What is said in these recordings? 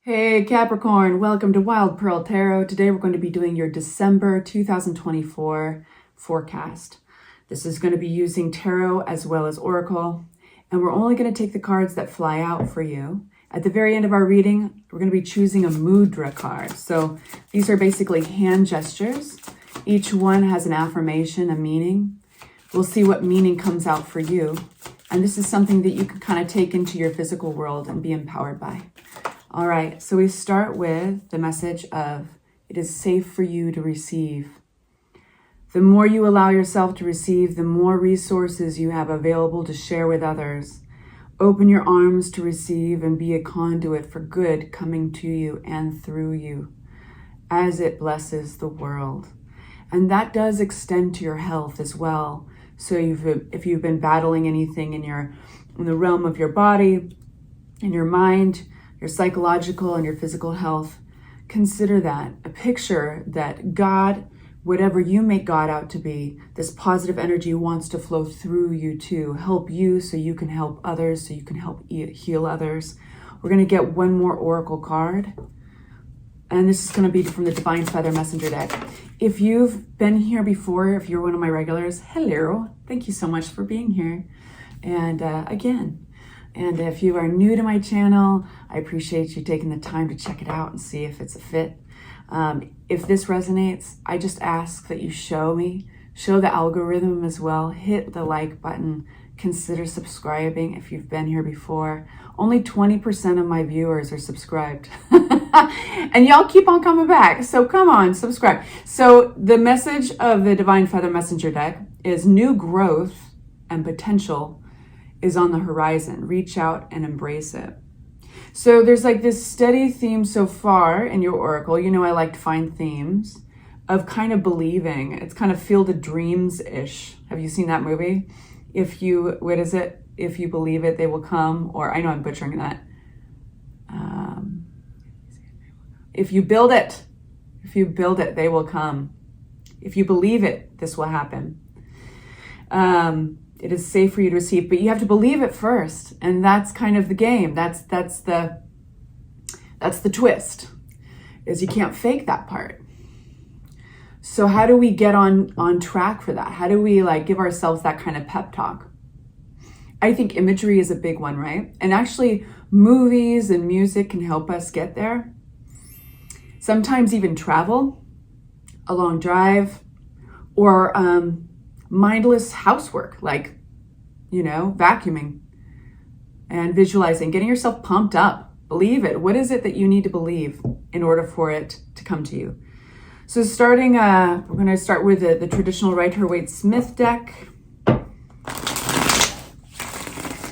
Hey Capricorn, welcome to Wild Pearl Tarot. Today we're going to be doing your December 2024 forecast. This is going to be using tarot as well as oracle, and we're only going to take the cards that fly out for you. At the very end of our reading, we're going to be choosing a mudra card. So these are basically hand gestures. Each one has an affirmation, a meaning. We'll see what meaning comes out for you. And this is something that you can kind of take into your physical world and be empowered by. All right, so we start with the message of it is safe for you to receive. The more you allow yourself to receive, the more resources you have available to share with others. Open your arms to receive and be a conduit for good coming to you and through you as it blesses the world. And that does extend to your health as well. So if you've been battling anything in the realm of your body, in your mind, your psychological and your physical health, consider that a picture that God, whatever you make God out to be, this positive energy wants to flow through you to help you so you can help others, so you can help heal others. We're going to get one more oracle card, and this is going to be from the Divine Feather Messenger deck. If you've been here before, if you're one of my regulars, hello, thank you so much for being here. And And if you are new to my channel, I appreciate you taking the time to check it out and see if it's a fit. If this resonates, I just ask that you show the algorithm as well, hit the like button, consider subscribing if you've been here before. Only 20% of my viewers are subscribed. And y'all keep on coming back, so come on, subscribe. So the message of the Divine Feather Messenger deck is new growth and potential is on the horizon. Reach out and embrace it. So there's like this steady theme so far in your oracle. You know, I like to find themes of kind of believing. It's kind of Field of Dreams-ish. Have you seen that movie? If you believe it, they will come. Or I know I'm butchering that. If you build it, they will come. If you believe it, this will happen. It is safe for you to receive, but you have to believe it first. And that's kind of the game. That's the twist, is you can't fake that part. So how do we get on track for that? How do we give ourselves that kind of pep talk? I think imagery is a big one, right? And actually movies and music can help us get there. Sometimes even travel, a long drive, or mindless housework, vacuuming and visualizing, getting yourself pumped up. Believe it. What is it that you need to believe in order for it to come to you? So we're going to start with the traditional Rider-Waite-Smith deck.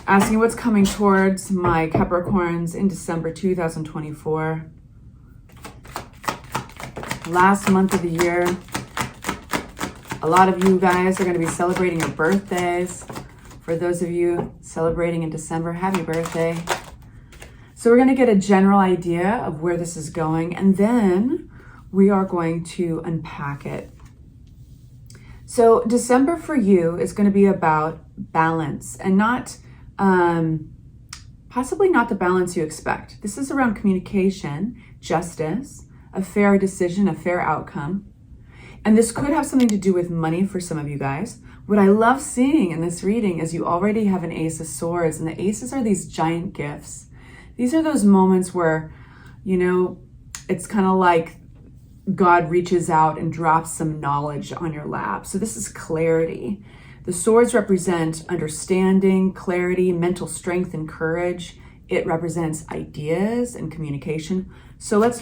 Asking what's coming towards my Capricorns in December 2024. Last month of the year. A lot of you guys are going to be celebrating your birthdays. For those of you celebrating in December, happy birthday. So we're going to get a general idea of where this is going, and then we are going to unpack it. So December for you is going to be about balance, and possibly not the balance you expect. This is around communication, justice, a fair decision, a fair outcome. And this could have something to do with money for some of you guys. What I love seeing in this reading is you already have an Ace of Swords, and the aces are these giant gifts. These are those moments where, it's kind of like God reaches out and drops some knowledge on your lap. So this is clarity. The swords represent understanding, clarity, mental strength, and courage. It represents ideas and communication. So let's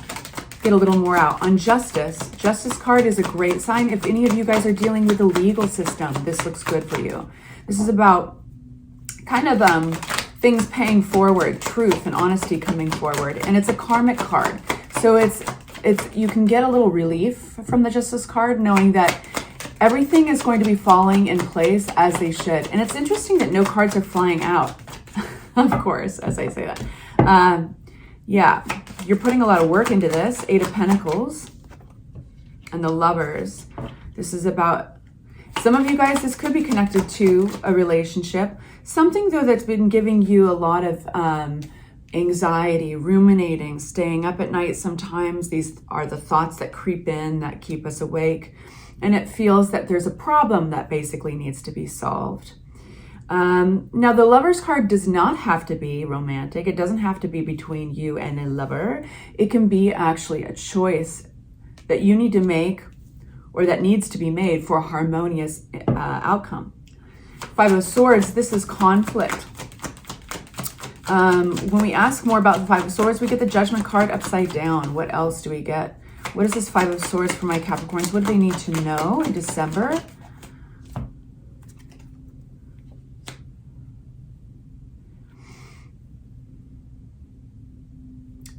get a little more out on justice. Justice card is a great sign. If any of you guys are dealing with the legal system, this looks good for you. This is about kind of things paying forward, truth and honesty coming forward. And it's a karmic card. So you can get a little relief from the justice card, knowing that everything is going to be falling in place as they should. And it's interesting that no cards are flying out, of course, as I say that. Yeah, you're putting a lot of work into this. 8 of Pentacles and the Lovers. This is about, some of you guys, this could be connected to a relationship. Something, though, that's been giving you a lot of anxiety, ruminating, staying up at night sometimes. These are the thoughts that creep in that keep us awake. And it feels that there's a problem that basically needs to be solved. Now, the Lover's card does not have to be romantic. It doesn't have to be between you and a lover. It can be actually a choice that you need to make, or that needs to be made for a harmonious outcome. Five of Swords, this is conflict. When we ask more about the Five of Swords, we get the Judgment card upside down. What else do we get? What is this Five of Swords for my Capricorns? What do they need to know in December?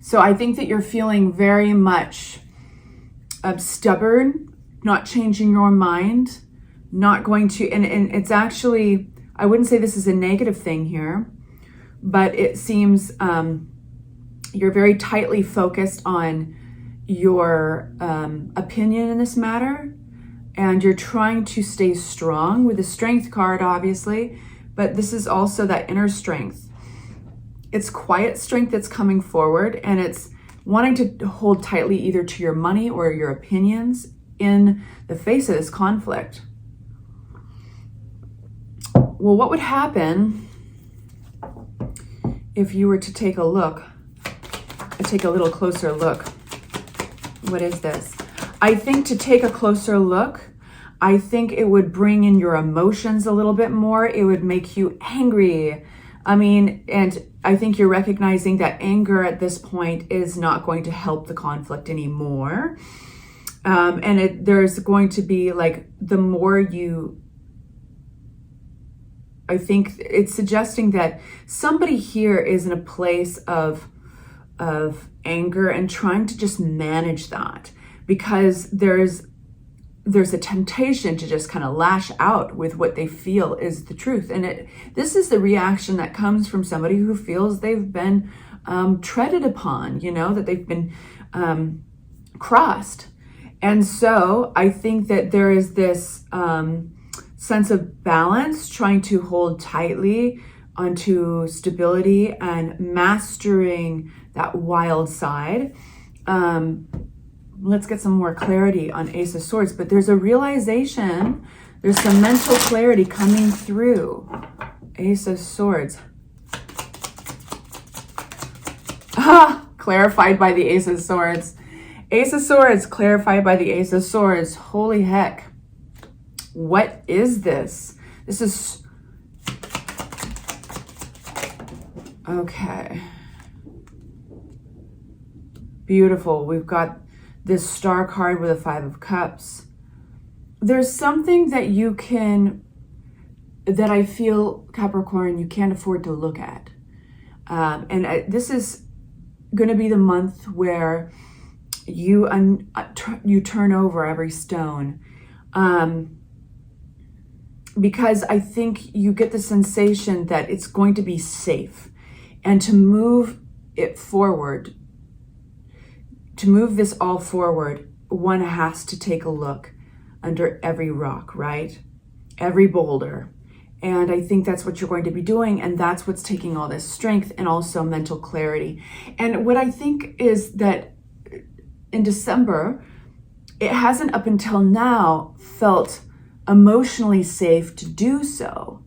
So I think that you're feeling very much stubborn, not changing your mind, not going to, and it's actually, I wouldn't say this is a negative thing here, but it seems you're very tightly focused on your opinion in this matter, and you're trying to stay strong with the Strength card, obviously, but this is also that inner strength. It's quiet strength that's coming forward, and it's wanting to hold tightly either to your money or your opinions in the face of this conflict. Well, what would happen if you were to take a look, take a little closer look? What is this? I think to take a closer look, I think it would bring in your emotions a little bit more. It would make you angry. I mean, and I think you're recognizing that anger at this point is not going to help the conflict anymore. And there's going to be like, the more you, I think it's suggesting that somebody here is in a place of anger and trying to just manage that, because there's a temptation to just kind of lash out with what they feel is the truth. And this is the reaction that comes from somebody who feels they've been treaded upon, you know, that they've been crossed. And so I think that there is this sense of balance, trying to hold tightly onto stability and mastering that wild side. Let's get some more clarity on Ace of Swords, but there's a realization, there's some mental clarity coming through. Ace of Swords. Clarified by the Ace of Swords. Ace of Swords, clarified by the Ace of Swords. Holy heck. What is this? This is... Okay. Beautiful. We've got this Star card with a Five of Cups. There's something that you can, that I feel, Capricorn, you can't afford to look at. This is going to be the month where you turn over every stone. Because I think you get the sensation that it's going to be safe. And to move it forward, to move this all forward, one has to take a look under every rock, right? Every boulder. And I think that's what you're going to be doing. And that's what's taking all this strength and also mental clarity. And what I think is that in December, it hasn't up until now felt emotionally safe to do so.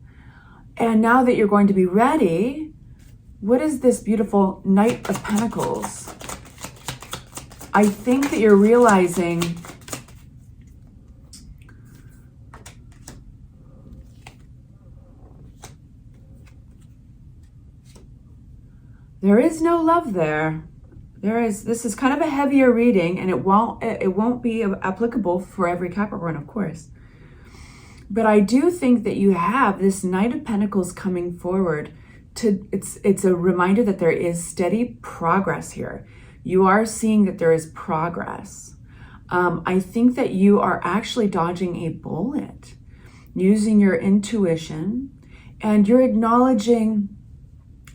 And now that you're going to be ready, what is this beautiful Knight of Pentacles? I think that you're realizing there is no love there. This is kind of a heavier reading, and it won't be applicable for every Capricorn, of course. But I do think that you have this Knight of Pentacles coming forward. It's a reminder that there is steady progress here. You are seeing that there is progress. I think that you are actually dodging a bullet, using your intuition, and you're acknowledging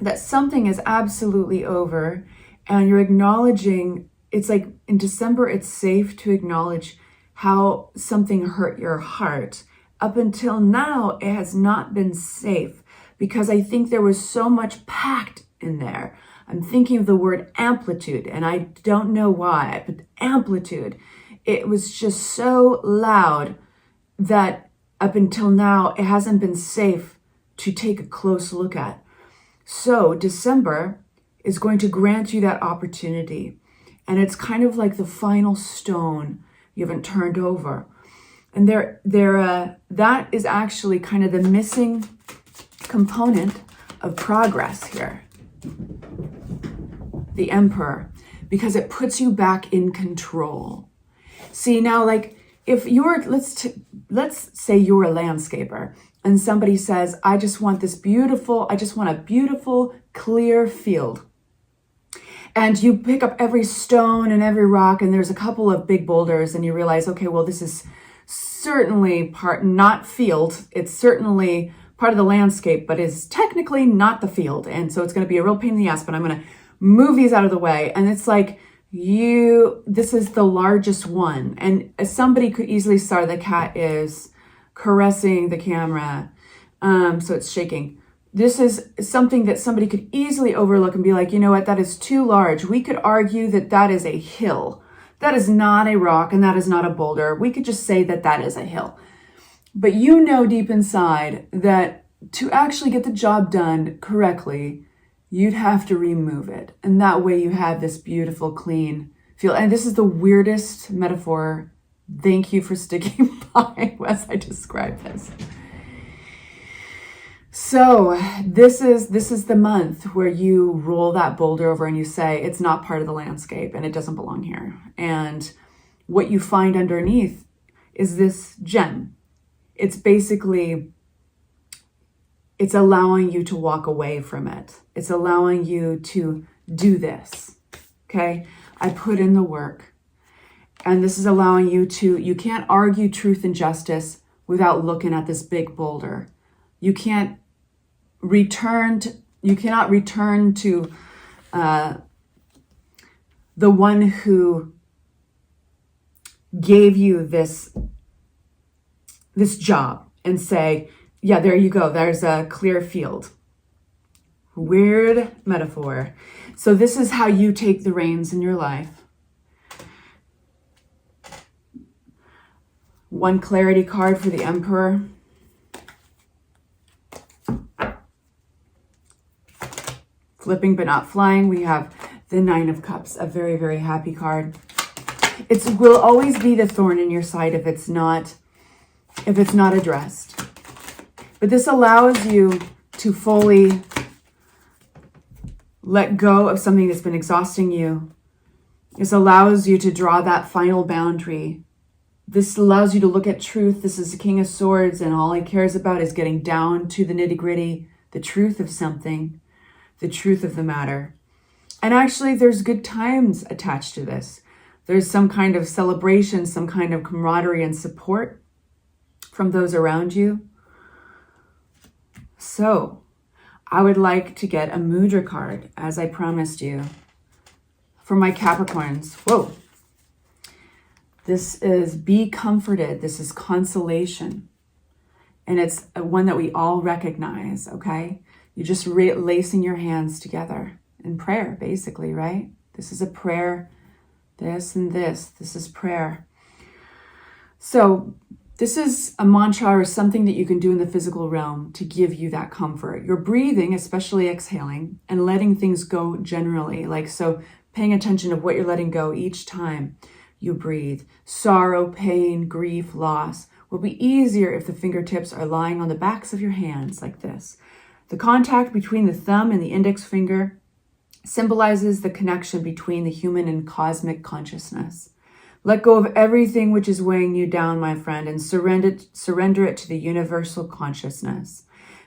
that something is absolutely over, and you're acknowledging, it's like in December, it's safe to acknowledge how something hurt your heart. Up until now, it has not been safe, because I think there was so much packed in there. I'm thinking of the word amplitude, and I don't know why, but amplitude, it was just so loud that up until now, it hasn't been safe to take a close look at. So December is going to grant you that opportunity. And it's kind of like the final stone you haven't turned over. And that is actually kind of the missing component of progress here. The Emperor, because it puts you back in control. See, now, like, if you're, let's say you're a landscaper and somebody says, I just want a beautiful, clear field. And you pick up every stone and every rock, and there's a couple of big boulders, and you realize, okay, well, this is certainly not field. It's certainly part of the landscape, but is technically not the field. And so it's going to be a real pain in the ass, but I'm going to move these out of the way. And it's like, this is the largest one. And somebody could easily say the cat is caressing the camera. So it's shaking. This is something that somebody could easily overlook and be like, you know what, that is too large. We could argue that that is a hill. That is not a rock and that is not a boulder. We could just say that that is a hill. But you know deep inside that to actually get the job done correctly, you'd have to remove it. And that way you have this beautiful, clean feel. And this is the weirdest metaphor. Thank you for sticking by as I describe this. So this is the month where you roll that boulder over and you say, it's not part of the landscape and it doesn't belong here. And what you find underneath is this gem. It's basically, it's allowing you to walk away from it. It's allowing you to do this. Okay. I put in the work, and this is allowing you you can't argue truth and justice without looking at this big boulder. You cannot return to the one who gave you this job and say, yeah, there you go. There's a clear field. Weird metaphor. So this is how you take the reins in your life. One clarity card for the Emperor. Flipping but not flying, we have the Nine of Cups, a very, very happy card. It will always be the thorn in your side if it's not addressed. But this allows you to fully let go of something that's been exhausting you. This allows you to draw that final boundary. This allows you to look at truth. This is the King of Swords, and all he cares about is getting down to the nitty-gritty, the truth of something, the truth of the matter. And actually, there's good times attached to this. There's some kind of celebration, some kind of camaraderie and support from those around you. So, I would like to get a mudra card, as I promised you, for my Capricorns. Whoa. This is be comforted. This is consolation. And it's one that we all recognize, okay? You're just lacing your hands together in prayer, basically, right? This is a prayer. This and this. This is prayer. So this is a mantra or something that you can do in the physical realm to give you that comfort. You're breathing, especially exhaling, and letting things go generally. Like, so paying attention to what you're letting go each time you breathe. Sorrow, pain, grief, loss will be easier if the fingertips are lying on the backs of your hands like this. The contact between the thumb and the index finger symbolizes the connection between the human and cosmic consciousness. Let go of everything which is weighing you down, my friend, and surrender it to the universal consciousness.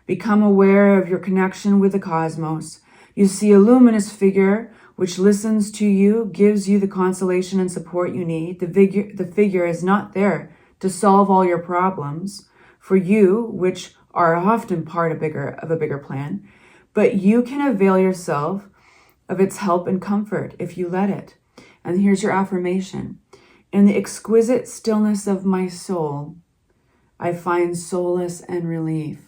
Become aware of your connection with the cosmos. You see a luminous figure which listens to you, gives you the consolation and support you need. The figure is not there to solve all your problems for you, which are often part of a bigger plan, but you can avail yourself of its help and comfort if you let it. And here's your affirmation. In the exquisite stillness of my soul, I find solace and relief.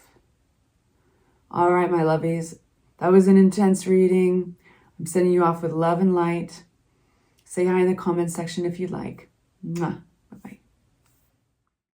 All right, my lovies, that was an intense reading. I'm sending you off with love and light. Say hi in the comment section if you'd like. Mwah.